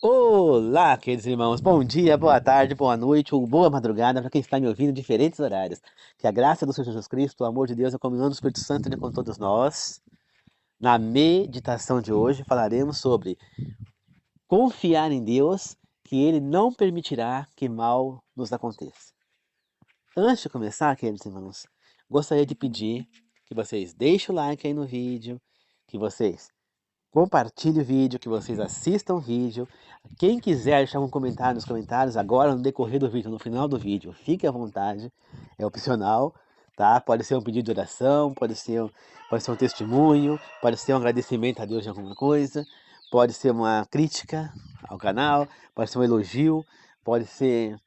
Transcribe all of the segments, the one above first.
Olá, queridos irmãos. Bom dia, boa tarde, boa noite ou boa madrugada para quem está me ouvindo em diferentes horários. Que a graça do Senhor Jesus Cristo, o amor de Deus e a comunhão do Espírito Santo esteja com todos nós. Na meditação de hoje falaremos sobre confiar em Deus, que Ele não permitirá que mal nos aconteça. Antes de começar, queridos irmãos, gostaria de pedir que vocês deixem o like aí no vídeo, que vocês compartilhe o vídeo, que vocês assistam o vídeo. Quem quiser deixar um comentário nos comentários agora no decorrer do vídeo, no final do vídeo, fique à vontade, é opcional, tá? Pode ser um pedido de oração, pode ser um testemunho, pode ser um agradecimento a Deus de alguma coisa, pode ser uma crítica ao canal, pode ser um elogio, pode ser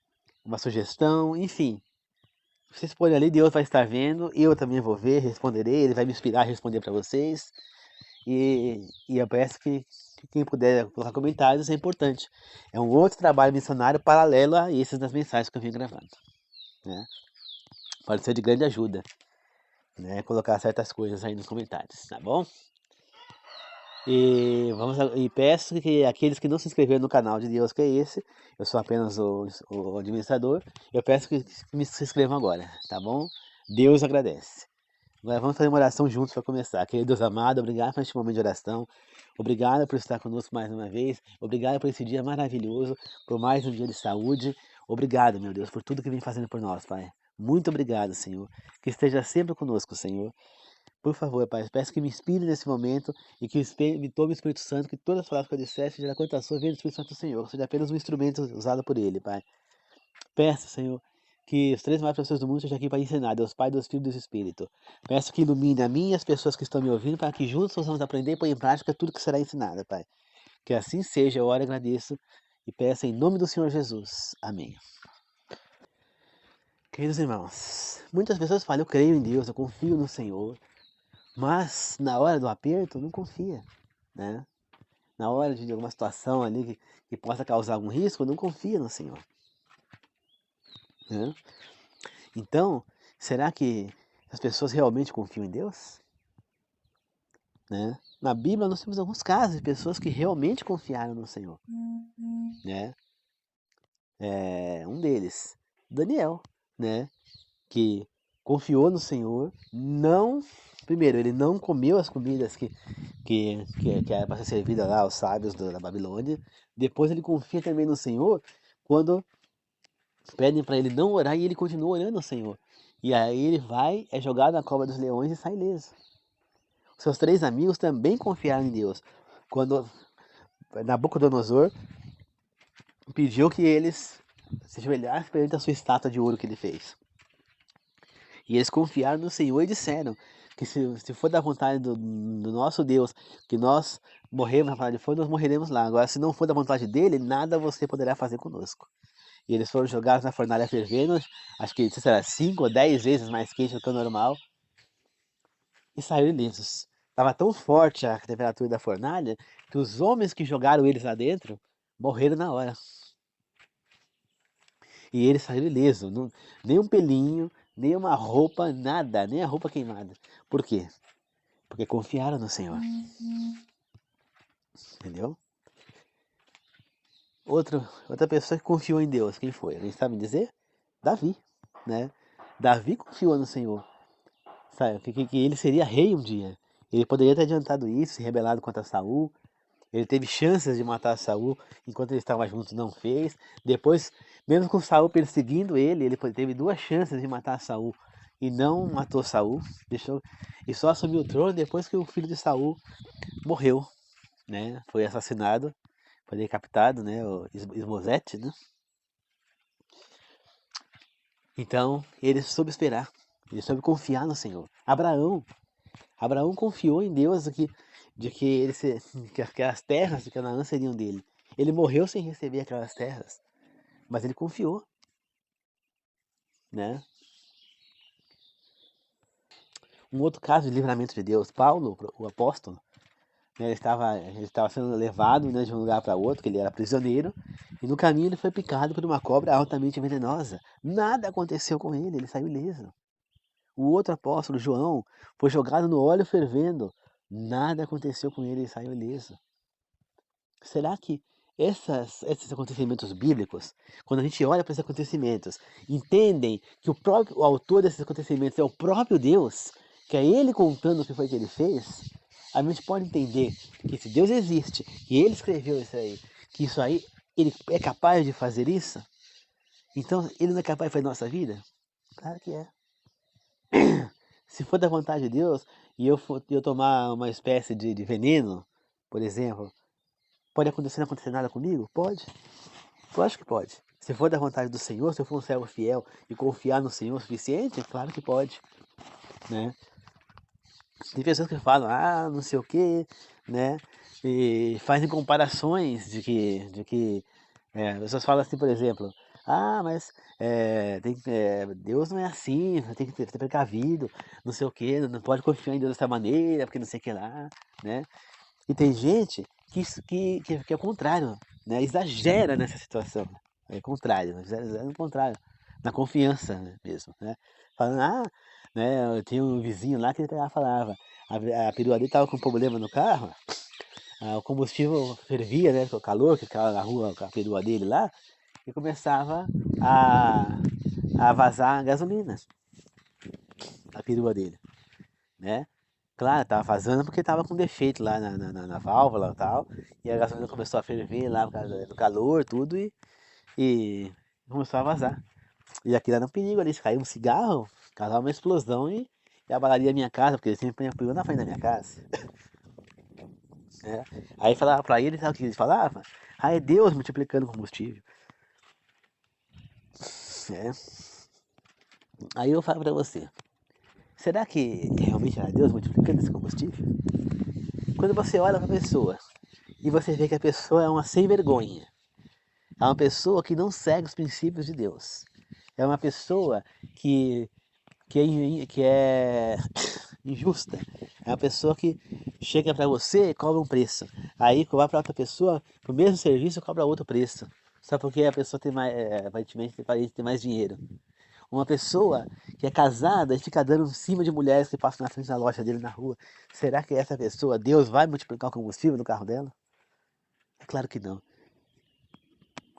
uma sugestão, enfim. Vocês podem ali, Deus vai estar vendo, eu também vou ver, responderei, Ele vai me inspirar a responder para vocês. E eu peço que quem puder colocar comentários é importante. É um outro trabalho missionário paralelo a esses das mensagens que eu venho gravando, né? Pode ser de grande ajuda, né? Colocar certas coisas aí nos comentários, tá bom? E peço que aqueles que não se inscreveram no canal de Deus, que é esse, eu sou apenas o administrador, eu peço que se inscrevam agora, tá bom? Deus agradece. Agora vamos fazer uma oração juntos para começar. Querido Deus amado, obrigado por este momento de oração. Obrigado por estar conosco mais uma vez. Obrigado por esse dia maravilhoso, por mais um dia de saúde. Obrigado, meu Deus, por tudo que vem fazendo por nós, Pai. Muito obrigado, Senhor. Que esteja sempre conosco, Senhor. Por favor, Pai, peço que me inspire nesse momento e que me tome o Espírito Santo, que todas as palavras que eu disser sejam quanto a sua, venha do Espírito Santo do Senhor, seja apenas um instrumento usado por Ele, Pai. Peço, Senhor, que os três maiores pessoas do mundo estejam aqui para ensinar, Deus Pai, Deus Filho e Deus Espírito. Peço que ilumine a mim e as pessoas que estão me ouvindo, para que juntos possamos aprender e pôr em prática tudo que será ensinado, Pai. Que assim seja, eu oro e agradeço e peço em nome do Senhor Jesus. Amém. Queridos irmãos, muitas pessoas falam, eu creio em Deus, eu confio no Senhor, mas na hora do aperto não confia, né? Na hora de alguma situação ali que possa causar algum risco, não confia no Senhor, né? Então, será que as pessoas realmente confiam em Deus? Né? Na Bíblia nós temos alguns casos de pessoas que realmente confiaram no Senhor, né? Um deles, Daniel, né? Que confiou no Senhor, não... Primeiro, ele não comeu as comidas que era para ser servida lá aos sábios da Babilônia. Depois ele confia também no Senhor quando pedem para ele não orar e ele continua orando ao Senhor. E aí ele vai, é jogado na cova dos leões e sai ileso. Seus três amigos também confiaram em Deus. Quando Nabucodonosor pediu que eles se ajoelhassem perante a sua estátua de ouro que ele fez. E eles confiaram no Senhor e disseram que se for da vontade do nosso Deus, que nós morremos na palavra de fogo, nós morreremos lá. Agora, se não for da vontade dele, nada você poderá fazer conosco. E eles foram jogados na fornalha fervendo, acho que se será 5 ou 10 vezes mais quente do que o normal, e saíram ilesos. Estava tão forte a temperatura da fornalha que os homens que jogaram eles lá dentro morreram na hora. E eles saíram ilesos, nem um pelinho, nem uma roupa, nada, nem a roupa queimada. Por quê? Porque confiaram no Senhor. Entendeu? Outra pessoa que confiou em Deus, quem foi? Alguém sabe me dizer? Davi, né? Davi confiou no Senhor. Sabe, que ele seria rei um dia. Ele poderia ter adiantado isso, se rebelado contra Saul. Ele teve chances de matar Saul enquanto ele estava junto, não fez. Depois, mesmo com Saul perseguindo ele, ele teve duas chances de matar Saul e não matou Saul. E só assumiu o trono depois que o filho de Saul morreu, né? Foi assassinado, foi decapitado, né? O Isbosete, né? Então, ele soube esperar, ele soube confiar no Senhor. Abraão confiou em Deus de que, que as terras de Canaã seriam dele. Ele morreu sem receber aquelas terras, mas ele confiou, né? Um outro caso de livramento de Deus, Paulo, o apóstolo, né, ele estava sendo levado, né, de um lugar para outro, que ele era prisioneiro, e no caminho ele foi picado por uma cobra altamente venenosa. Nada aconteceu com ele, ele saiu ileso. O outro apóstolo, João, foi jogado no óleo fervendo. Nada aconteceu com ele, ele saiu ileso. Será que esses acontecimentos bíblicos, quando a gente olha para esses acontecimentos, entendem que o autor desses acontecimentos é o próprio Deus, que é ele contando o que foi que ele fez, a gente pode entender que se Deus existe, que ele escreveu isso aí, que isso aí, ele é capaz de fazer isso, então ele não é capaz de fazer nossa vida? Claro que é. Se for da vontade de Deus e eu tomar uma espécie de veneno, por exemplo, pode acontecer, não acontecer nada comigo? Pode. Eu acho que pode. Se for da vontade do Senhor, se eu for um servo fiel e confiar no Senhor o suficiente, claro que pode, né? Tem pessoas que falam, ah, não sei o quê, né? E fazem comparações as pessoas falam assim, por exemplo, ah, mas Deus não é assim, tem que ter precavido, não sei o quê, não pode confiar em Deus dessa maneira, porque não sei o que lá, né? E tem gente que é o contrário, né? Exagera nessa situação. É o contrário, exagera no contrário, na confiança, né, mesmo, né? Falando, né, eu tinha um vizinho lá que ele pegava e falava, a perua dele estava com problema no carro, o combustível fervia, né, com o calor que ficava na rua com a perua dele lá, e começava a, a vazar gasolina, a perua dele, né? Claro, tava vazando porque tava com defeito lá na válvula e tal. E a gasolina começou a ferver lá por causa do calor, tudo, e começou a vazar. E aquilo era um perigo ali, se cair um cigarro, causava uma explosão e abalaria a minha casa, porque ele sempre apoiou na frente da minha casa. Né? Aí falava pra ele, sabe o que ele falava? Ah, é Deus multiplicando o combustível. Né? Aí eu falo pra você, será que realmente era Deus multiplicando esse combustível? Quando você olha pra pessoa e você vê que a pessoa é uma sem vergonha, é uma pessoa que não segue os princípios de Deus, é uma pessoa que é injusta, é uma pessoa que chega para você e cobra um preço, aí vai para outra pessoa, pro mesmo serviço cobra outro preço, só porque a pessoa tem mais, aparentemente parece ter mais dinheiro. Uma pessoa que é casada e fica dando em cima de mulheres que passam na frente da loja dele na rua, será que essa pessoa, Deus vai multiplicar o combustível no carro dela? É claro que não.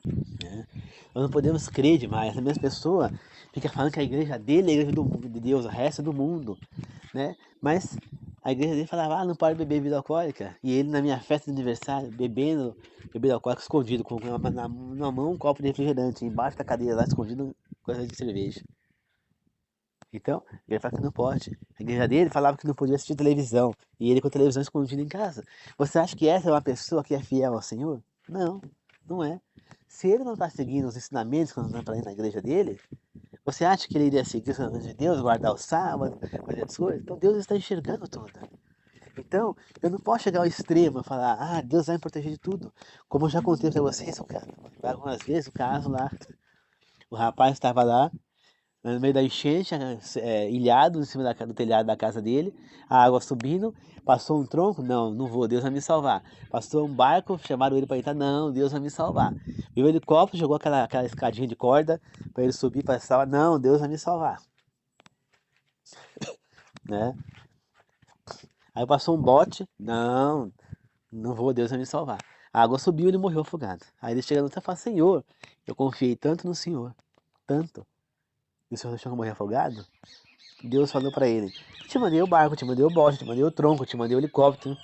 Né? Nós não podemos crer demais. A mesma pessoa fica falando que a igreja dele é a igreja de Deus, o resto é do mundo. Né? Mas a igreja dele falava, não pode beber bebida alcoólica. E ele na minha festa de aniversário, bebendo bebida alcoólica escondido, com na mão um copo de refrigerante, embaixo da cadeira lá escondido coisa de cerveja. Então, ele fala que não pode. A igreja dele falava que não podia assistir televisão. E ele com a televisão escondida em casa. Você acha que essa é uma pessoa que é fiel ao Senhor? Não, não é. Se ele não está seguindo os ensinamentos quando está na igreja dele, você acha que ele iria seguir os ensinamentos de Deus, guardar o sábado, fazer as coisas? Então Deus está enxergando tudo. Então, eu não posso chegar ao extremo e falar, Deus vai me proteger de tudo. Como eu já contei para vocês, algumas vezes, o caso lá, o rapaz estava lá, no meio da enchente, ilhado em cima do telhado da casa dele, a água subindo, passou um tronco, não vou, Deus vai me salvar. Passou um barco, chamaram ele para entrar, não, Deus vai me salvar. Viu o helicóptero, jogou aquela escadinha de corda para ele subir para salvar, não, Deus vai me salvar. Né? Aí passou um bote, não vou, Deus vai me salvar. A água subiu e ele morreu afogado. Aí ele chega no céu e fala, Senhor, eu confiei tanto no Senhor, tanto, e o Senhor deixou eu morrer afogado? Deus falou para ele, te mandei o barco, te mandei o bote, te mandei o tronco, te mandei o helicóptero.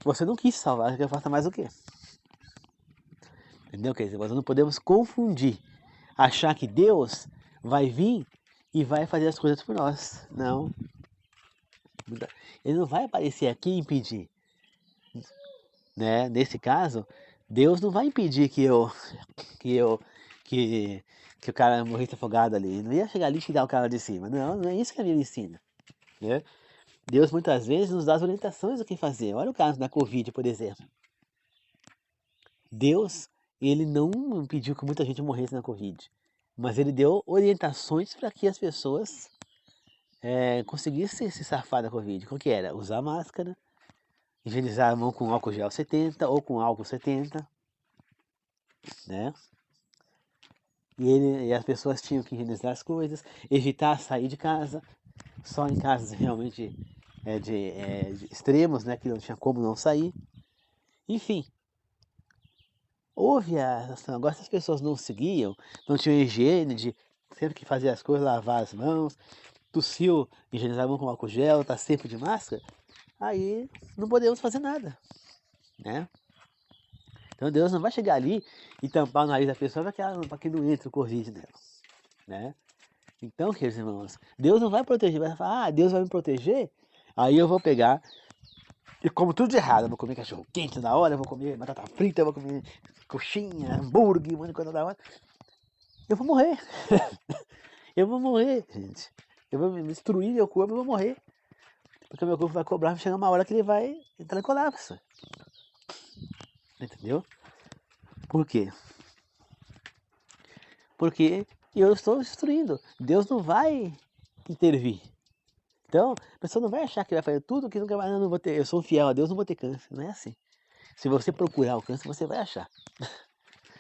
Você não quis salvar, que eu faça mais o quê? Entendeu? Quer dizer, nós não podemos confundir, achar que Deus vai vir e vai fazer as coisas por nós. Não. Ele não vai aparecer aqui e impedir. Né? Nesse caso, Deus não vai impedir que eu, que o cara morresse afogado ali. Ele não ia chegar ali e tirar o cara de cima. Não, não é isso que a Bíblia ensina. Né? Deus muitas vezes nos dá as orientações do que fazer. Olha o caso da Covid, por exemplo. Deus, ele não impediu que muita gente morresse na Covid, mas ele deu orientações para que as pessoas conseguissem se safar da Covid. Qual que era? Usar máscara, higienizar a mão com álcool gel 70 ou com álcool 70, né? E as pessoas tinham que higienizar as coisas, evitar sair de casa, só em casos realmente de extremos, né? Que não tinha como não sair. Enfim, houve a ação. Agora, se as pessoas não seguiam, não tinham higiene de sempre que fazer as coisas, lavar as mãos, tossiu, higienizar a mão com álcool gel, tá sempre de máscara, aí não podemos fazer nada, né? Então Deus não vai chegar ali e tampar o nariz da pessoa para que não entre o Covid nela, né? Então, queridos irmãos, Deus não vai proteger, vai falar, ah, Deus vai me proteger, aí eu vou pegar e como tudo de errado, eu vou comer cachorro quente na hora, eu vou comer batata frita, eu vou comer coxinha, hambúrguer, um monte de coisa da hora. Eu vou morrer. Eu vou morrer, gente. Eu vou me destruir meu corpo e vou morrer. Porque meu corpo vai cobrar, vai chegar uma hora que ele vai entrar em colapso. Entendeu? Por quê? Porque eu estou destruindo. Deus não vai intervir. Então, a pessoa não vai achar que vai fazer tudo que nunca mais não vou ter. Eu sou fiel a Deus, não vou ter câncer. Não é assim. Se você procurar o câncer, você vai achar.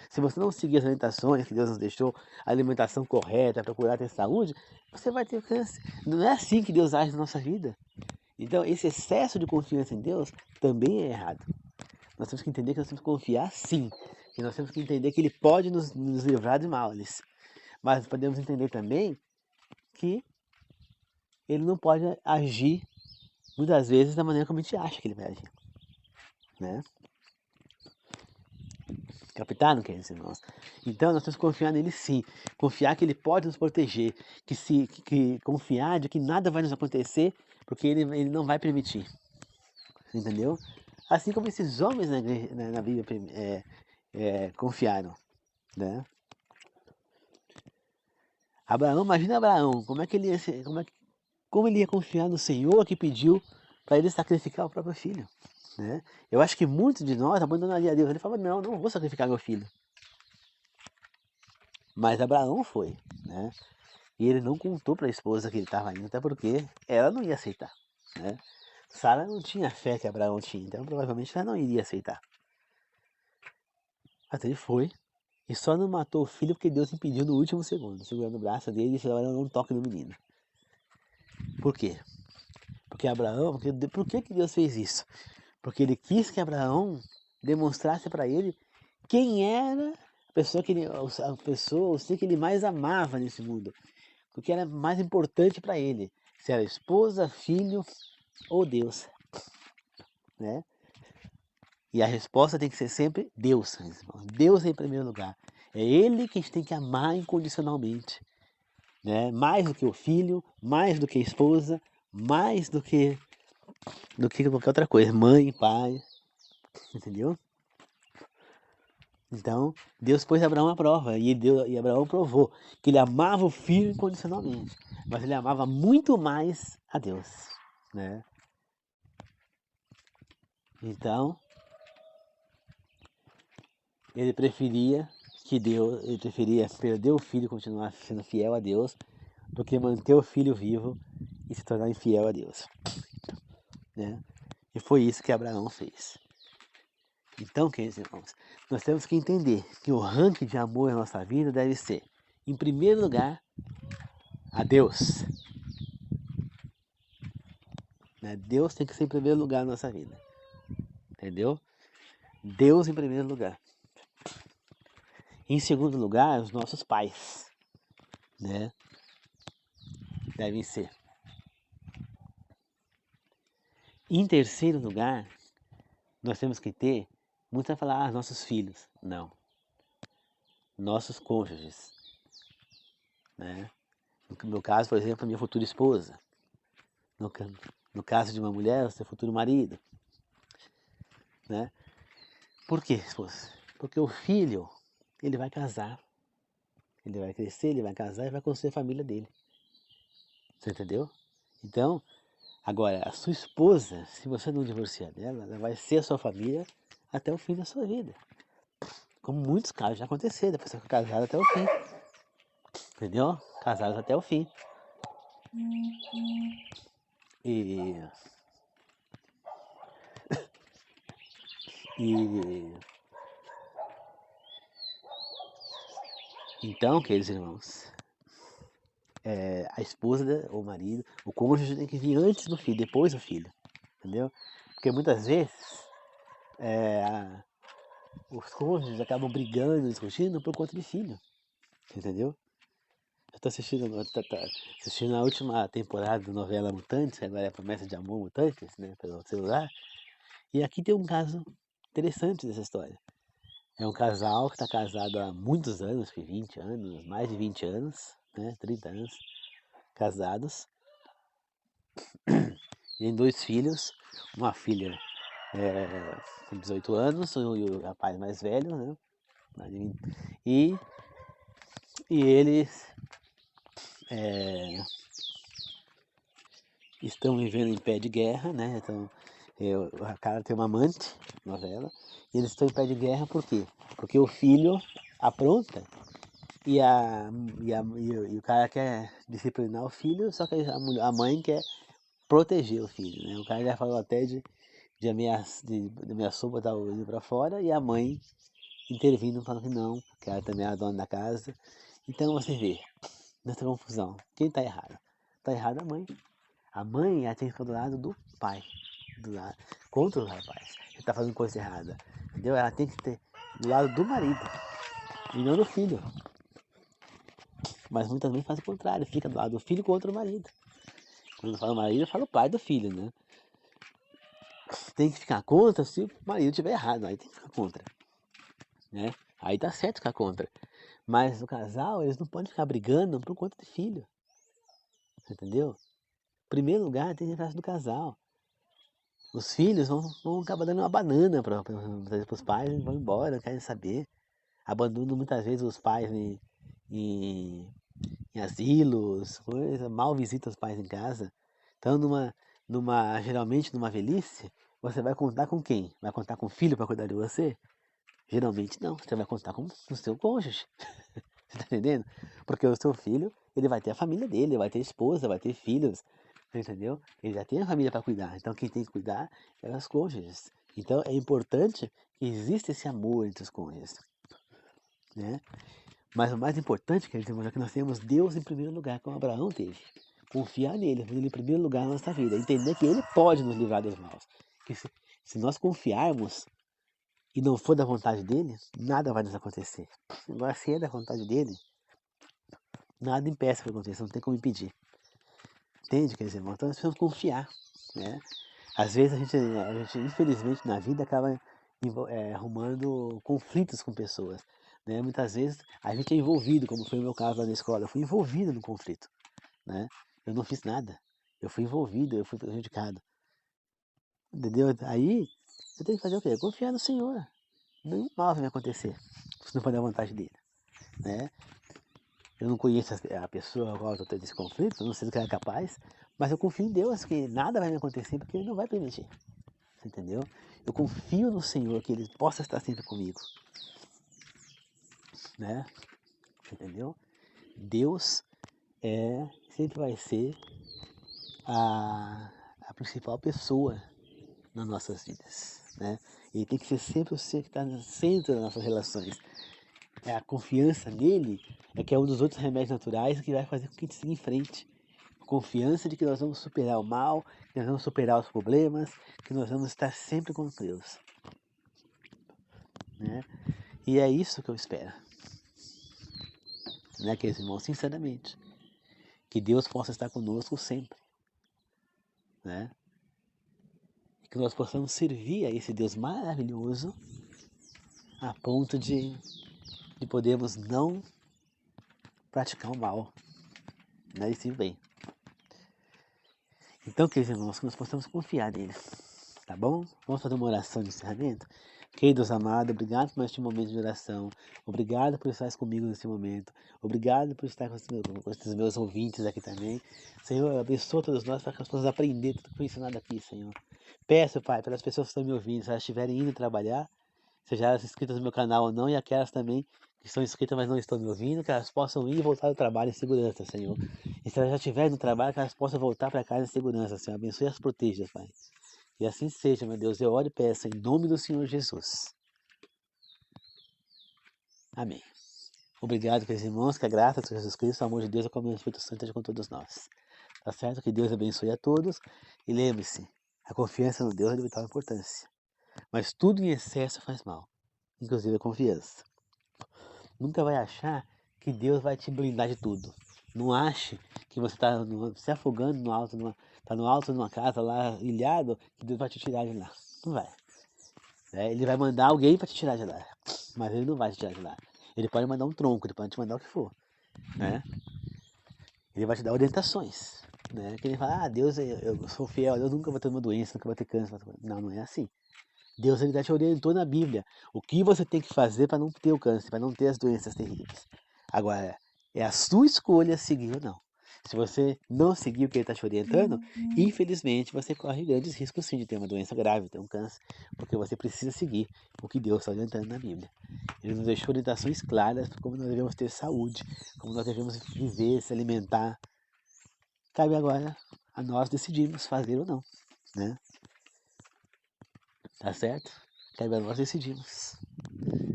Se você não seguir as orientações que Deus nos deixou, a alimentação correta, procurar ter saúde, você vai ter câncer. Não é assim que Deus age na nossa vida. Então, esse excesso de confiança em Deus também é errado. Nós temos que entender que nós temos que confiar sim. E nós temos que entender que Ele pode nos livrar de males. Mas podemos entender também que Ele não pode agir, muitas vezes, da maneira como a gente acha que Ele vai agir. Né? Captaram, queridos irmãos? Então nós temos que confiar nele sim, confiar que ele pode nos proteger, que confiar de que nada vai nos acontecer, porque ele não vai permitir, entendeu? Assim como esses homens na Bíblia confiaram, né? Abraão, imagina Abraão, como é que ele ia, como ele ia confiar no Senhor que pediu para ele sacrificar o próprio filho, né? Eu acho que muitos de nós abandonariam a Deus. Ele falava, não vou sacrificar meu filho. Mas Abraão foi, né? E ele não contou para a esposa que ele estava indo, até porque ela não ia aceitar, né? Sara não tinha a fé que Abraão tinha, então provavelmente ela não iria aceitar. Mas ele foi e só não matou o filho porque Deus impediu no último segundo, segurando o braço dele e disse, olha, não toque no menino. Por quê? Por que Deus fez isso? Porque ele quis que Abraão demonstrasse para ele quem era a pessoa, o ser que ele mais amava nesse mundo. O que era mais importante para ele, se era esposa, filho ou Deus, né? E a resposta tem que ser sempre Deus, Deus em primeiro lugar. É Ele que a gente tem que amar incondicionalmente, né? Mais do que o filho, mais do que a esposa, mais do que qualquer outra coisa, mãe, pai, entendeu? Então, Deus pôs Abraão à prova e Abraão provou que ele amava o filho incondicionalmente, mas ele amava muito mais a Deus, né? Então, ele preferia perder o filho e continuar sendo fiel a Deus do que manter o filho vivo e se tornar infiel a Deus, né? E foi isso que Abraão fez. Então, queridos irmãos, nós temos que entender que o ranking de amor na nossa vida deve ser, em primeiro lugar, a Deus. Né? Deus tem que ser em primeiro lugar na nossa vida. Entendeu? Deus em primeiro lugar. Em segundo lugar, os nossos pais, né? Devem ser. Em terceiro lugar, nós temos que ter, muitos vão falar, nossos filhos. Não. Nossos cônjuges. Né? No meu caso, por exemplo, a minha futura esposa. No caso de uma mulher, o seu futuro marido. Né? Por quê, esposa? Porque o filho, ele vai casar. Ele vai crescer, ele vai casar e vai construir a família dele. Você entendeu? Então, agora, a sua esposa, se você não divorciar dela, ela vai ser a sua família até o fim da sua vida. Como muitos casos já aconteceram, a pessoa fica casada até o fim. Entendeu? Casados até o fim. E então, queridos irmãos, a esposa, o marido, o cônjuge tem que vir antes do filho, depois do filho. Entendeu? Porque muitas vezes Os cônjuges acabam brigando, discutindo por conta de filho, entendeu? Eu tô assistindo a última temporada da novela Mutantes, que agora é Promessa de Amor Mutantes, né, pelo celular. E aqui tem um caso interessante dessa história. É um casal que está casado há muitos anos, acho que 20 anos, mais de 20 anos, né, 30 anos, casados. Tem 2 filhos, uma filha com 18 anos, e o rapaz mais velho, né, e, e eles estão vivendo em pé de guerra, né? Então, a cara tem uma amante, novela, e eles estão em pé de guerra por quê? Porque o filho apronta e o cara quer disciplinar o filho, só que a mãe quer proteger o filho, né? O cara já falou até de ameaçou botar o filho pra fora e a mãe intervindo, falando que não, que ela também é a dona da casa. Então você vê, nessa confusão, quem tá errado? Tá errado a mãe. A mãe, ela tem que ficar do lado do pai, do lado, contra o rapaz. Ele tá fazendo coisa errada, entendeu? Ela tem que ter do lado do marido e não do filho. Mas muitas vezes faz o contrário, fica do lado do filho contra o marido. Quando fala marido, fala o pai do filho, né? Tem que ficar contra se o marido estiver errado, aí tem que ficar contra, né? Aí tá certo ficar contra. Mas o casal, eles não podem ficar brigando por conta de filho, entendeu? Em primeiro lugar, tem que ir do casal. Os filhos vão acabar dando uma banana para os pais e vão embora, não querem saber. Abandonam muitas vezes os pais em, em asilos, coisa, mal visitam os pais em casa. Então, geralmente numa velhice, você vai contar com quem? Vai contar com o filho para cuidar de você? Geralmente não, você vai contar com o seu cônjuge. Você tá entendendo? Porque o seu filho, ele vai ter a família dele, vai ter esposa, vai ter filhos, entendeu? Ele já tem a família para cuidar, então quem tem que cuidar é os cônjuges. Então é importante que exista esse amor entre os cônjuges, né? Mas o mais importante, quer dizer, é que nós temos Deus em primeiro lugar, como Abraão teve. Confiar nele, fazer ele em primeiro lugar na nossa vida, entender que ele pode nos livrar dos maus. Que se nós confiarmos e não for da vontade dele, nada vai nos acontecer. Agora, se é da vontade dele, nada impeça que aconteça, não tem como impedir. Entende, quer dizer, irmão? Então nós precisamos confiar, né? Às vezes a gente infelizmente, na vida acaba arrumando conflitos com pessoas, né? Muitas vezes a gente é envolvido, como foi o meu caso lá na escola. Eu fui envolvido no conflito, né? Eu não fiz nada. Eu fui envolvido, eu fui prejudicado. Entendeu? Aí eu tenho que fazer o quê? Confiar no Senhor. Nenhum mal vai me acontecer, se não for da vontade dele, né? Eu não conheço a pessoa a qual eu estou tendo esse conflito, não sei do que ela é capaz, mas eu confio em Deus que nada vai me acontecer porque Ele não vai permitir. Você entendeu? Eu confio no Senhor que Ele possa estar sempre comigo, né? Você entendeu? Deus sempre vai ser a principal pessoa nas nossas vidas, né? Ele tem que ser sempre o ser que está no centro das nossas relações. A confiança nele é que é um dos outros remédios naturais que vai fazer com que a gente siga em frente. Confiança de que nós vamos superar o mal, que nós vamos superar os problemas, que nós vamos estar sempre com Deus, né? E é isso que eu espero, né, queridos irmãos, sinceramente, que Deus possa estar conosco sempre, né? E que nós possamos servir a esse Deus maravilhoso a ponto de podermos não praticar o mal, né, e sim o bem. Então, queridos irmãos, que nós possamos confiar nele, tá bom? Vamos fazer uma oração de encerramento? Queridos amados, obrigado por este momento de oração. Obrigado por estar comigo nesse momento. Obrigado por estar com esses meus ouvintes aqui também. Senhor, abençoa todos nós para que nós possamos aprender tudo que foi ensinado aqui, Senhor. Peço, Pai, pelas pessoas que estão me ouvindo, se elas estiverem indo trabalhar, seja elas inscritas no meu canal ou não, e aquelas também que estão inscritas, mas não estão me ouvindo, que elas possam ir e voltar ao trabalho em segurança, Senhor. E se elas já estiverem no trabalho, que elas possam voltar para casa em segurança, Senhor. Abençoe e as proteja, Pai. E assim seja, meu Deus. Eu oro e peço em nome do Senhor Jesus. Amém. Obrigado, queridos irmãos, que a graça de Jesus Cristo, o amor de Deus e a comunhão do Espírito Santo esteja com todos nós. Tá certo? Que Deus abençoe a todos. E lembre-se, a confiança no Deus é de vital importância. Mas tudo em excesso faz mal. inclusive a confiança. Nunca vai achar que Deus vai te blindar de tudo. Não ache que você está se afogando no alto, tá no alto de uma casa lá, ilhado, que Deus vai te tirar de lá. Não vai. Ele vai mandar alguém para te tirar de lá, mas ele não vai te tirar de lá. Ele pode mandar um tronco, ele pode te mandar o que for, né? Ele vai te dar orientações, né? Que ele fala, Deus, eu sou fiel, eu nunca vou ter uma doença, nunca vou ter câncer. Não, não é assim. Deus ele já te orientou na Bíblia o que você tem que fazer para não ter o câncer, para não ter as doenças terríveis. Agora, é a sua escolha seguir ou não. Se você não seguir o que ele está te orientando, infelizmente você corre grandes riscos sim de ter uma doença grave, ter um câncer, porque você precisa seguir o que Deus está orientando na Bíblia. Ele nos deixou orientações claras para como nós devemos ter saúde, como nós devemos viver, se alimentar. Cabe agora a nós decidirmos fazer ou não, né? Tá certo? Cabe a nós decidirmos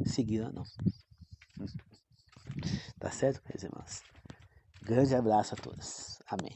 seguir ou não. Tá certo, meus irmãos? Grande abraço a todos. Amém.